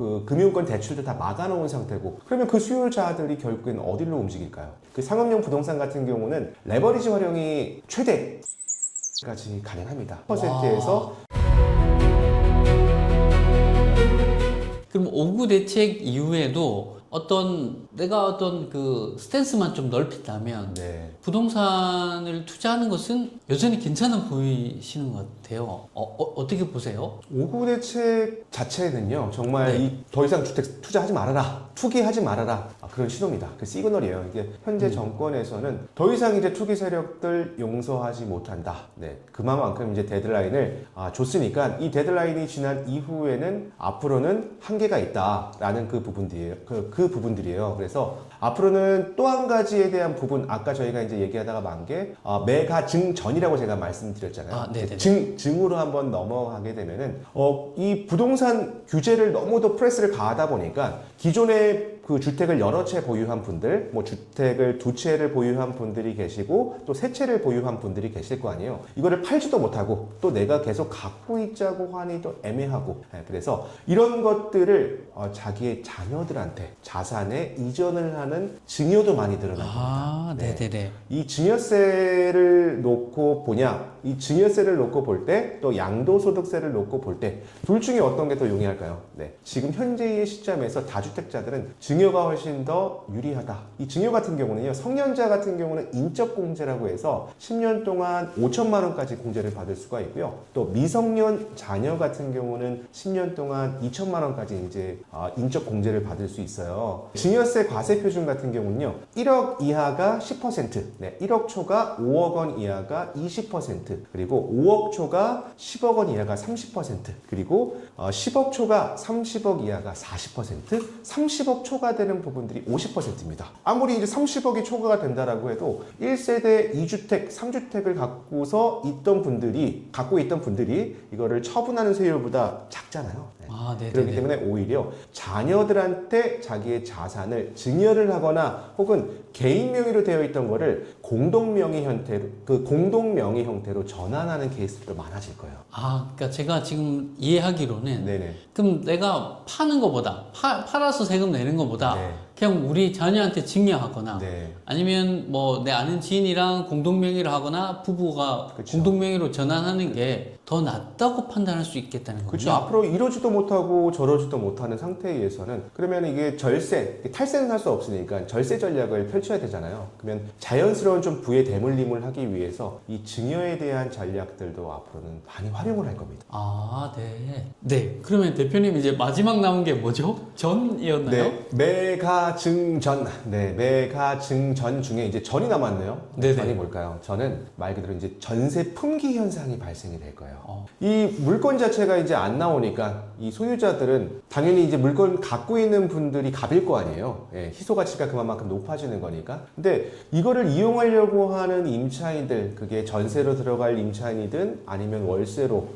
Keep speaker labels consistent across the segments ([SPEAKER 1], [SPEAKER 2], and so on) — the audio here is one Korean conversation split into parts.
[SPEAKER 1] 그 금융권 대출도 다 막아놓은 상태고, 그러면 그 수요자들이 결국엔 어디로 움직일까요? 그 상업용 부동산 같은 경우는 레버리지 활용이 최대까지 가능합니다. 퍼센트에서.
[SPEAKER 2] 그럼 5구 대책 이후에도 내가 어떤 그 스탠스만 좀 넓힌다면
[SPEAKER 1] 네.
[SPEAKER 2] 부동산을 투자하는 것은 여전히 괜찮아 보이시는 것 같아요. 어떻게 보세요?
[SPEAKER 1] 5구 대책 자체는요, 정말
[SPEAKER 2] 네.
[SPEAKER 1] 더 이상 주택 투자하지 말아라, 투기하지 말아라, 그런 신호입니다. 그 시그널이에요. 이게 현재 정권에서는 더 이상 이제 투기 세력들 용서하지 못한다. 네, 그만큼 이제 데드라인을 줬으니까 이 데드라인이 지난 이후에는 앞으로는 한계가 있다라는 그 부분들이에요. 그 부분들이에요. 그래서 앞으로는 또 한 가지에 대한 부분, 아까 저희가 이제 얘기하다가 만 게 매가 증전이라고 제가 말씀드렸잖아요. 증으로 한번 넘어가게 되면은 이 부동산 규제를 너무도 프레스를 가하다 보니까 기존의 그 주택을 여러 채 보유한 분들, 뭐 주택을 두 채를 보유한 분들이 계시고 또 세 채를 보유한 분들이 계실 거 아니에요. 이거를 팔지도 못하고 또 내가 계속 갖고 있자고 하니 또 애매하고, 그래서 이런 것들을 자기의 자녀들한테 자산에 이전을 하는 증여도 많이 늘어납니다.
[SPEAKER 2] 네네네.
[SPEAKER 1] 이 증여세를 놓고 보냐, 이 증여세를 놓고 볼 때, 또 양도소득세를 놓고 볼 때, 둘 중에 어떤 게 더 용이할까요? 네. 지금 현재의 시점에서 다주택자들은 증여가 훨씬 더 유리하다. 이 증여 같은 경우는요, 성년자 같은 경우는 인적공제라고 해서 10년 동안 5천만 원까지 공제를 받을 수가 있고요. 또 미성년 자녀 같은 경우는 10년 동안 2천만 원까지 이제 인적공제를 받을 수 있어요. 증여세 과세표준 같은 경우는요, 1억 이하가 10%, 네, 1억 초가 5억 원 이하가 20%, 그리고 5억 초가 10억 원 이하가 30%, 그리고 10억 초가 30억 이하가 40%, 30억 초가 되는 부분들이 50%입니다. 아무리 이제 30억이 초과가 된다라고 해도 1세대 2주택, 3주택을 갖고 있던 분들이 이거를 처분하는 세율보다 작잖아요. 네. 그렇기 때문에 오히려 자녀들한테 자기의 자산을 증여를 하거나 혹은 개인 명의로 되어 있던 거를 공동명의 형태로 전환하는 케이스도 많아질 거예요.
[SPEAKER 2] 그러니까 제가 지금 이해하기로는
[SPEAKER 1] 네네.
[SPEAKER 2] 그럼 내가 파는 것보다 팔아서 세금 내는 것보다
[SPEAKER 1] 네.
[SPEAKER 2] 그냥 우리 자녀한테 증여하거나
[SPEAKER 1] 네.
[SPEAKER 2] 아니면 뭐 내 아는 지인이랑 공동명의로 하거나 부부가
[SPEAKER 1] 그쵸.
[SPEAKER 2] 공동명의로 전환하는 게 더 낫다고 판단할 수 있겠다는 거죠.
[SPEAKER 1] 그렇죠. 앞으로 이러지도 못하고 저러지도 못하는 상태에 의해서는, 그러면 이게 탈세는 할 수 없으니까 절세 전략을 펼쳐야 되잖아요. 그러면 자연스러운 좀 부의 대물림을 하기 위해서 이 증여에 대한 전략들도 앞으로는 많이 활용을 할 겁니다.
[SPEAKER 2] 네. 네. 그러면 대표님 이제 마지막 남은 게 뭐죠? 전이었나요?
[SPEAKER 1] 네, 매가증전. 네, 매가증전 중에 이제 전이 남았네요.
[SPEAKER 2] 네네.
[SPEAKER 1] 전이 뭘까요? 전은 말 그대로 이제 전세 품귀 현상이 발생이 될 거예요. 이 물건 자체가 이제 안 나오니까 이 소유자들은 당연히 이제 물건 갖고 있는 분들이 갑일 거 아니에요. 예, 희소 가치가 그만큼 높아지는 거니까. 근데 이거를 이용하려고 하는 임차인들, 그게 전세로 들어갈 임차인이든 아니면 월세로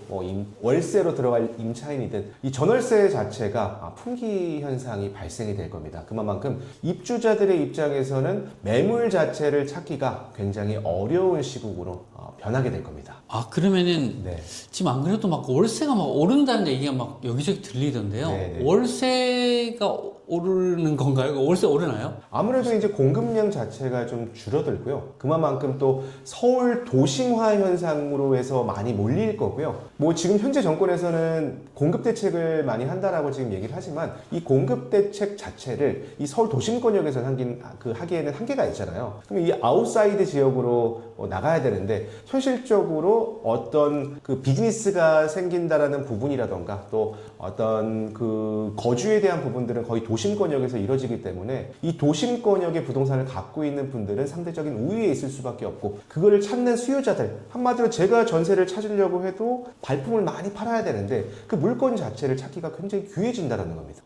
[SPEAKER 1] 들어갈 임차인이든 이 전월세 자체가 품귀 현상이 발생이 될 겁니다. 그만큼 입주자들의 입장에서는 매물 자체를 찾기가 굉장히 어려운 시국으로 변하게 될 겁니다.
[SPEAKER 2] 그러면은
[SPEAKER 1] 네.
[SPEAKER 2] 지금 안 그래도 막 월세가 막 오른다는 얘기가 막 여기저기 들리던데요.
[SPEAKER 1] 네네.
[SPEAKER 2] 월세가 오르는 건가요? 월세 오르나요?
[SPEAKER 1] 아무래도 이제 공급량 자체가 좀 줄어들고요. 그만큼 또 서울 도심화 현상으로 해서 많이 몰릴 거고요. 뭐 지금 현재 정권에서는 공급 대책을 많이 한다라고 지금 얘기를 하지만 이 공급 대책 자체를 이 서울 도심권역에서 하기에는 한계가 있잖아요. 그럼 이 아웃사이드 지역으로 나가야 되는데 현실적으로 어떤 그 비즈니스가 생긴다라는 부분이라던가 또 어떤 그 거주에 대한 부분들은 거의 도심권역에서 이루어지기 때문에 이 도심권역의 부동산을 갖고 있는 분들은 상대적인 우위에 있을 수밖에 없고, 그거를 찾는 수요자들, 한마디로 제가 전세를 찾으려고 해도 발품을 많이 팔아야 되는데 그 물건 자체를 찾기가 굉장히 귀해진다는 겁니다.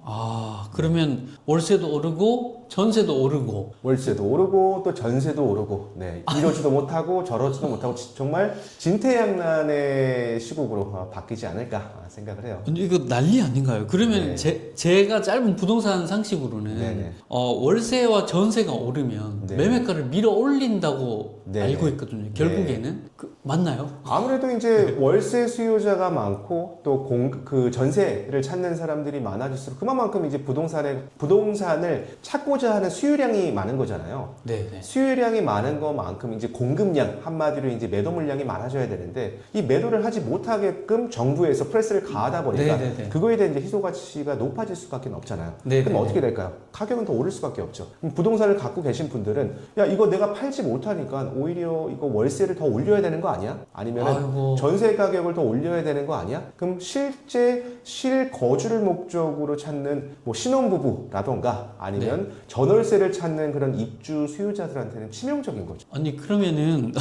[SPEAKER 2] 그러면 월세도 오르고 전세도 오르고
[SPEAKER 1] 월세도 오르고 또 전세도 오르고, 네, 이러지도 못하고 저러지도 못하고 정말 진퇴양난의 시국으로 바뀌지 않을까 생각을 해요.
[SPEAKER 2] 이거 난리 아닌가요? 그러면
[SPEAKER 1] 네.
[SPEAKER 2] 제가 짧은 부동산 상식으로는
[SPEAKER 1] 네네.
[SPEAKER 2] 월세와 전세가 오르면
[SPEAKER 1] 네.
[SPEAKER 2] 매매가를 밀어 올린다고
[SPEAKER 1] 네네.
[SPEAKER 2] 알고 있거든요. 결국에는 맞나요?
[SPEAKER 1] 아무래도 이제 월세 수요자가 많고 또 그 전세를 찾는 사람들이 많아질수록 그만큼 이제 부동산을 찾고자 하는 수요량이 많은 거잖아요.
[SPEAKER 2] 네.
[SPEAKER 1] 수요량이 많은 것만큼 이제 공급량, 한마디로 이제 매도 물량이 많아져야 되는데 이 매도를 하지 못하게끔 정부에서 프레스를 가하다 보니까
[SPEAKER 2] 네네네.
[SPEAKER 1] 그거에 대한 이제 희소 가치가 높아질 수밖에 없잖아요.
[SPEAKER 2] 네네네.
[SPEAKER 1] 그럼 어떻게 될까요? 가격은 더 오를 수밖에 없죠. 그럼 부동산을 갖고 계신 분들은 야 이거 내가 팔지 못하니까 오히려 이거 월세를 더 올려야 되는 거 아니야? 아니면은
[SPEAKER 2] 아이고.
[SPEAKER 1] 전세 가격을 더 올려야 되는 거 아니야? 그럼 실제 실거주를 목적으로 찾는 뭐 신혼부부라던가 아니면 전월세를 찾는 그런 입주 수요자들한테는 치명적인 거죠.
[SPEAKER 2] 아니 그러면은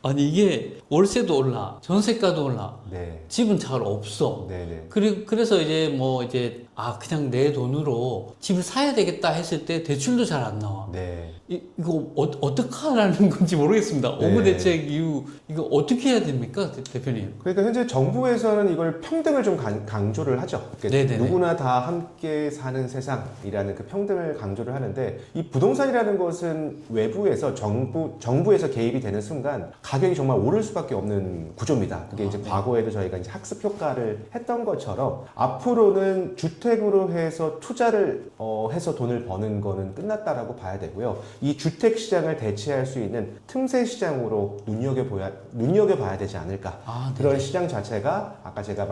[SPEAKER 2] 아니 이게 월세도 올라, 전세가도 올라,
[SPEAKER 1] 네.
[SPEAKER 2] 집은 잘 없어.
[SPEAKER 1] 네네.
[SPEAKER 2] 그래서 이제 그냥 내 돈으로 집을 사야 되겠다 했을 때 대출도 잘 안 나와.
[SPEAKER 1] 네.
[SPEAKER 2] 이거 어떻게 하라는 건지 모르겠습니다.
[SPEAKER 1] 네.
[SPEAKER 2] 업무 대책 이후 이거 어떻게 해야 됩니까, 대표님?
[SPEAKER 1] 그러니까 현재 정부에서는 이걸 평등을 좀 강조를 하죠. 그러니까
[SPEAKER 2] 네네네.
[SPEAKER 1] 누구나 다 함께 사는 세상이라는 그 평등을 강조를 하는데 이 부동산이라는 것은 외부에서 정부에서 개입이 되는 순간 가격이 정말 오를 수밖에 없는 구조입니다. 그게 이제 과거에도 저희가 이제 학습 효과를 했던 것처럼 앞으로는 주택으로 해서 투자를 해서 돈을 버는 거는 끝났다라고 봐야 되고요. 이 주택 시장을 대체할 수 있는 틈새 시장으로 눈여겨봐야 되지 않을까. 그런 시장 자체가 아까 제가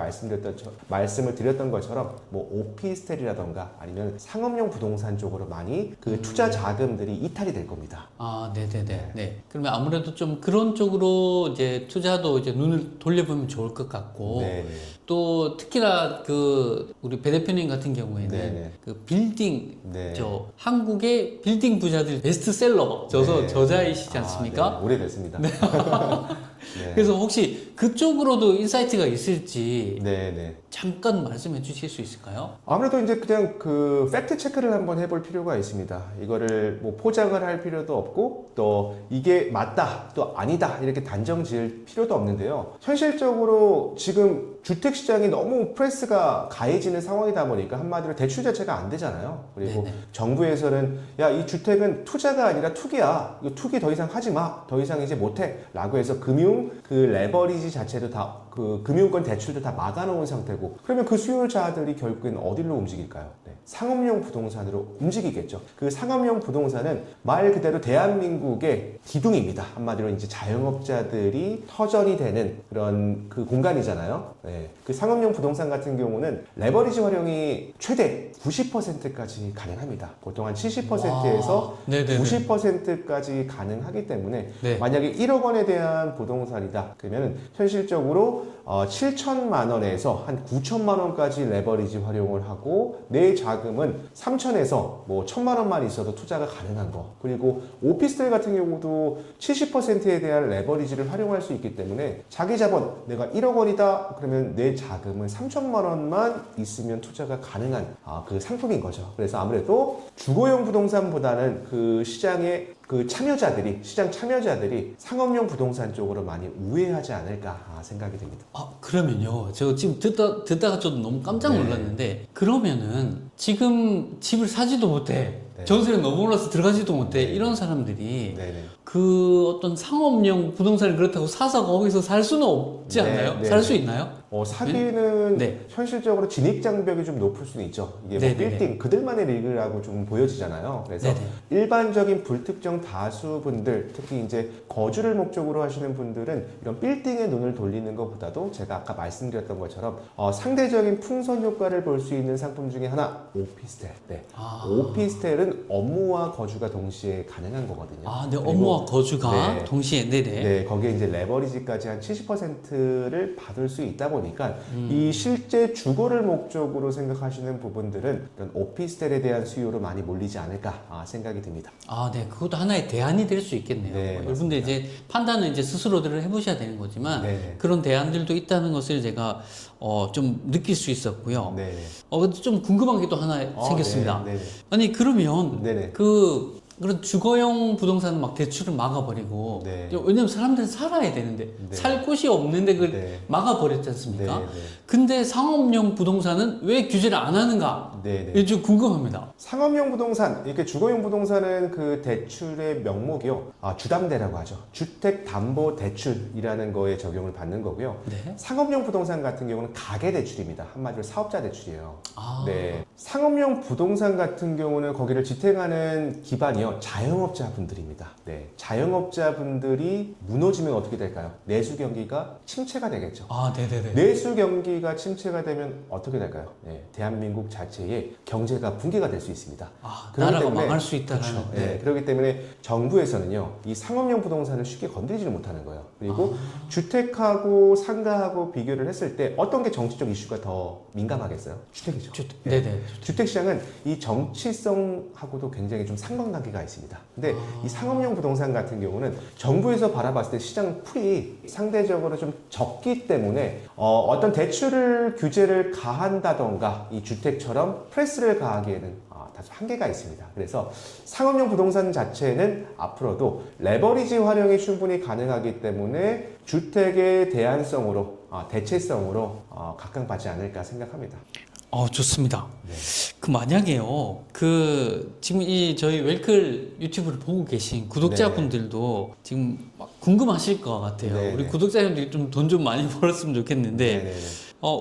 [SPEAKER 1] 말씀을 드렸던 것처럼 뭐 오피스텔이라던가 아니면 상업용 부동산 쪽으로 많이 그 투자 자금들이 이탈이 될 겁니다.
[SPEAKER 2] 네네네. 네. 그러면 아무래도 좀 그런 쪽으로 이제 투자도 이제 눈을 돌려보면 좋을 것 같고.
[SPEAKER 1] 네.
[SPEAKER 2] 또 특히나 우리 배 대표님 같은 경우에는
[SPEAKER 1] 네네.
[SPEAKER 2] 그 빌딩
[SPEAKER 1] 네.
[SPEAKER 2] 한국의 빌딩 부자들 베스트셀러 저자이시지 않습니까?
[SPEAKER 1] 네. 오래됐습니다. 네.
[SPEAKER 2] 그래서 혹시 그쪽으로도 인사이트가 있을지
[SPEAKER 1] 네.
[SPEAKER 2] 잠깐 말씀해 주실 수 있을까요?
[SPEAKER 1] 아무래도 이제 그냥 그 팩트 체크를 한번 해볼 필요가 있습니다. 이거를 뭐 포장을 할 필요도 없고 또 이게 맞다 또 아니다 이렇게 단정 지을 필요도 없는데요. 현실적으로 지금 주택 시장이 너무 프레스가 가해지는 상황이다 보니까 한마디로 대출 자체가 안 되잖아요. 그리고
[SPEAKER 2] 네네.
[SPEAKER 1] 정부에서는 야, 이 주택은 투자가 아니라 투기야. 이거 투기 더 이상 하지 마. 더 이상 이제 못해. 라고 해서 그 레버리지 자체도 다 그 금융권 대출도 다 막아놓은 상태고 그러면 그 수요자들이 결국엔 어디로 움직일까요? 네. 상업용 부동산으로 움직이겠죠. 그 상업용 부동산은 말 그대로 대한민국의 기둥입니다. 한마디로 이제 자영업자들이 터전이 되는 그런 그 공간이잖아요. 네. 그 상업용 부동산 같은 경우는 레버리지 활용이 최대 90%까지 가능합니다. 보통 한 70%에서 90%까지 가능하기 때문에 만약에 1억 원에 대한 부동산이다. 그러면 현실적으로 7천만 원에서 한 9천만 원까지 레버리지 활용을 하고 내 자금은 3천에서 뭐 1천만 원만 있어도 투자가 가능한 거. 그리고 오피스텔 같은 경우도 70%에 대한 레버리지를 활용할 수 있기 때문에 자기 자본 내가 1억 원이다. 그러면 내 자금은 3천만 원만 있으면 투자가 가능한 그 상품인 거죠. 그래서 아무래도 주거용 부동산보다는 그 시장의 시장 참여자들이 상업용 부동산 쪽으로 많이 우회하지 않을까 생각이 됩니다.
[SPEAKER 2] 그러면요. 제가 지금 듣다가 저도 너무 깜짝 놀랐는데, 그러면은 지금 집을 사지도 못해. 전세는 너무 올라서 들어가지도 못해. 이런 사람들이 그 어떤 상업용 부동산을 그렇다고 사서 거기서 살 수는 없지 않나요? 살 수 있나요?
[SPEAKER 1] 사기는 현실적으로 진입 장벽이 좀 높을 수는 있죠. 이게 뭐 빌딩 그들만의 리그라고 좀 보여지잖아요. 그래서 일반적인 불특정 다수분들, 특히 이제 거주를 목적으로 하시는 분들은 이런 빌딩에 눈을 돌리는 것보다도 제가 아까 말씀드렸던 것처럼 상대적인 풍선 효과를 볼 수 있는 상품 중에 하나 오피스텔. 오피스텔은 업무와 거주가 동시에 가능한 거거든요.
[SPEAKER 2] 업무와 거주가 동시에
[SPEAKER 1] 거기에 이제 레버리지까지 한 70%를 받을 수 있다 보니까 이 실제 주거를 목적으로 생각하시는 부분들은 이런 오피스텔에 대한 수요로 많이 몰리지 않을까 생각이 듭니다.
[SPEAKER 2] 그것도 하나의 대안이 될 수 있겠네요. 여러분들 이제 판단은 이제 스스로들 해보셔야 되는 거지만 그런 대안들도 있다는 것을 제가 좀 느낄 수 있었고요. 근데 좀 궁금한 게 또 하나 생겼습니다. 아니 그러면 그런 주거용 부동산은 막 대출을 막아버리고
[SPEAKER 1] 네.
[SPEAKER 2] 왜냐면 사람들은 살아야 되는데
[SPEAKER 1] 네.
[SPEAKER 2] 살 곳이 없는데 그걸
[SPEAKER 1] 네.
[SPEAKER 2] 막아버렸지 않습니까?
[SPEAKER 1] 네, 네.
[SPEAKER 2] 근데 상업용 부동산은 왜 규제를 안 하는가?
[SPEAKER 1] 네, 네.
[SPEAKER 2] 이게 좀 궁금합니다.
[SPEAKER 1] 상업용 부동산, 이렇게 주거용 부동산은 그 대출의 명목이요. 주담대라고 하죠. 주택담보대출이라는 거에 적용을 받는 거고요.
[SPEAKER 2] 네.
[SPEAKER 1] 상업용 부동산 같은 경우는 가계대출입니다. 한마디로 사업자 대출이에요.
[SPEAKER 2] 아.
[SPEAKER 1] 네. 상업용 부동산 같은 경우는 거기를 지탱하는 기반이요. 자영업자분들입니다. 네. 자영업자분들이 무너지면 어떻게 될까요? 내수 경기가 침체가 되겠죠.
[SPEAKER 2] 아, 네네네.
[SPEAKER 1] 내수 경기가 침체가 되면 어떻게 될까요? 네, 대한민국 자체의 경제가 붕괴가 될 수 있습니다.
[SPEAKER 2] 아,
[SPEAKER 1] 그렇기
[SPEAKER 2] 나라가
[SPEAKER 1] 때문에-
[SPEAKER 2] 망할 수 있다는.
[SPEAKER 1] 그렇죠. 네, 그렇기 때문에 정부에서는요, 이 상업용 부동산을 쉽게 건드리지를 못하는 거예요. 그리고 주택하고 상가하고 비교를 했을 때 어떤 게 정치적 이슈가 더 민감하겠어요? 주택이죠.
[SPEAKER 2] 네네.
[SPEAKER 1] 주택시장은 이 정치성하고도 굉장히 좀 상관관계가 있습니다. 근데 이 상업용 부동산 같은 경우는 정부에서 바라봤을 때 시장 풀이 상대적으로 좀 적기 때문에 어떤 대출을 규제를 가한다던가 이 주택처럼 프레스를 가하기에는 다소 한계가 있습니다. 그래서 상업용 부동산 자체는 앞으로도 레버리지 활용이 충분히 가능하기 때문에 주택의 대안성으로 대체성으로 각광받지 않을까 생각합니다.
[SPEAKER 2] 좋습니다.
[SPEAKER 1] 네.
[SPEAKER 2] 그 만약에요, 지금 이 저희 웰클 유튜브를 보고 계신 구독자분들도 지금 막 궁금하실 것 같아요.
[SPEAKER 1] 네네.
[SPEAKER 2] 우리 구독자분들이 좀 돈 좀 많이 벌었으면 좋겠는데,
[SPEAKER 1] 네네네.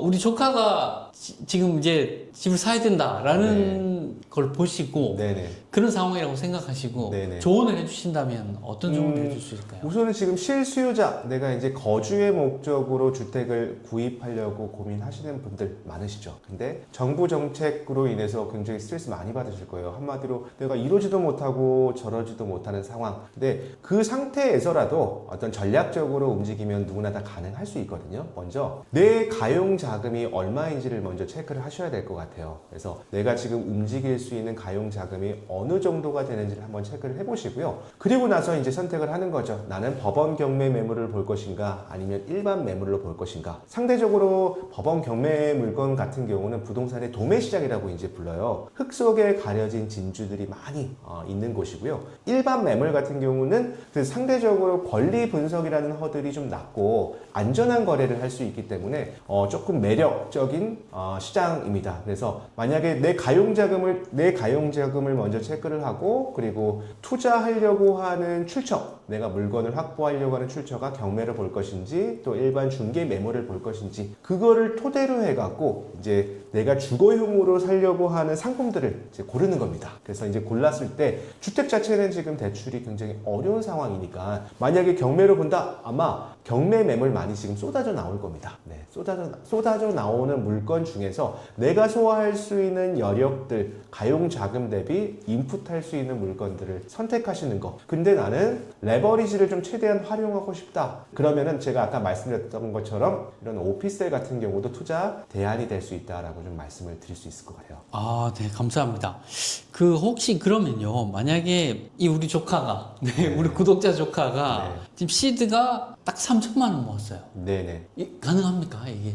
[SPEAKER 2] 우리 조카가 지금 이제 집을 사야 된다라는 걸 보시고,
[SPEAKER 1] 네네.
[SPEAKER 2] 그런 상황이라고 생각하시고,
[SPEAKER 1] 네네.
[SPEAKER 2] 조언을 해주신다면 어떤 조언을 해줄 수 있을까요?
[SPEAKER 1] 우선은 지금 실수요자, 내가 이제 거주의 목적으로 주택을 구입하려고 고민하시는 분들 많으시죠. 근데 정부 정책으로 인해서 굉장히 스트레스 많이 받으실 거예요. 한마디로 내가 이러지도 못하고 저러지도 못하는 상황. 근데 그 상태에서라도 어떤 전략적으로 움직이면 누구나 다 가능할 수 있거든요. 먼저 내 가용 자금이 얼마인지를 먼저 체크를 하셔야 될 것 같아요. 그래서 내가 지금 움직일 수 있는 가용 자금이 어느 정도가 되는지를 한번 체크를 해보시고요. 그리고 나서 이제 선택을 하는 거죠. 나는 법원 경매 매물을 볼 것인가 아니면 일반 매물로 볼 것인가. 상대적으로 법원 경매 물건 같은 경우는 부동산의 도매 시장이라고 이제 불러요. 흙 속에 가려진 진주들이 많이 있는 곳이고요. 일반 매물 같은 경우는 그 상대적으로 권리 분석이라는 허들이 좀 낮고 안전한 거래를 할 수 있기 때문에 조금 매력적인 시장입니다. 그래서 만약에 내 가용 자금을 먼저 체크를 하고, 그리고 투자하려고 하는 출처, 내가 물건을 확보하려고 하는 출처가 경매를 볼 것인지 또 일반 중개 매물을 볼 것인지, 그거를 토대로 해갖고 이제 내가 주거용으로 살려고 하는 상품들을 이제 고르는 겁니다. 그래서 이제 골랐을 때 주택 자체는 지금 대출이 굉장히 어려운 상황이니까 만약에 경매로 본다, 아마 경매 매물 많이 지금 쏟아져 나올 겁니다. 네, 쏟아져 나오는 물건 중에서 내가 소화할 수 있는 여력들, 가용 자금 대비 인풋할 수 있는 물건들을 선택하시는 거. 근데 나는 레버리지를 좀 최대한 활용하고 싶다. 그러면은 제가 아까 말씀드렸던 것처럼 이런 오피스텔 같은 경우도 투자 대안이 될 수 있다라고 좀 말씀을 드릴 수 있을 것 같아요.
[SPEAKER 2] 네, 감사합니다. 혹시 그러면요, 만약에 우리 조카가, 우리 구독자 조카가 지금 시드가 딱 3천만 원 모았어요.
[SPEAKER 1] 네네.
[SPEAKER 2] 가능합니까, 이게?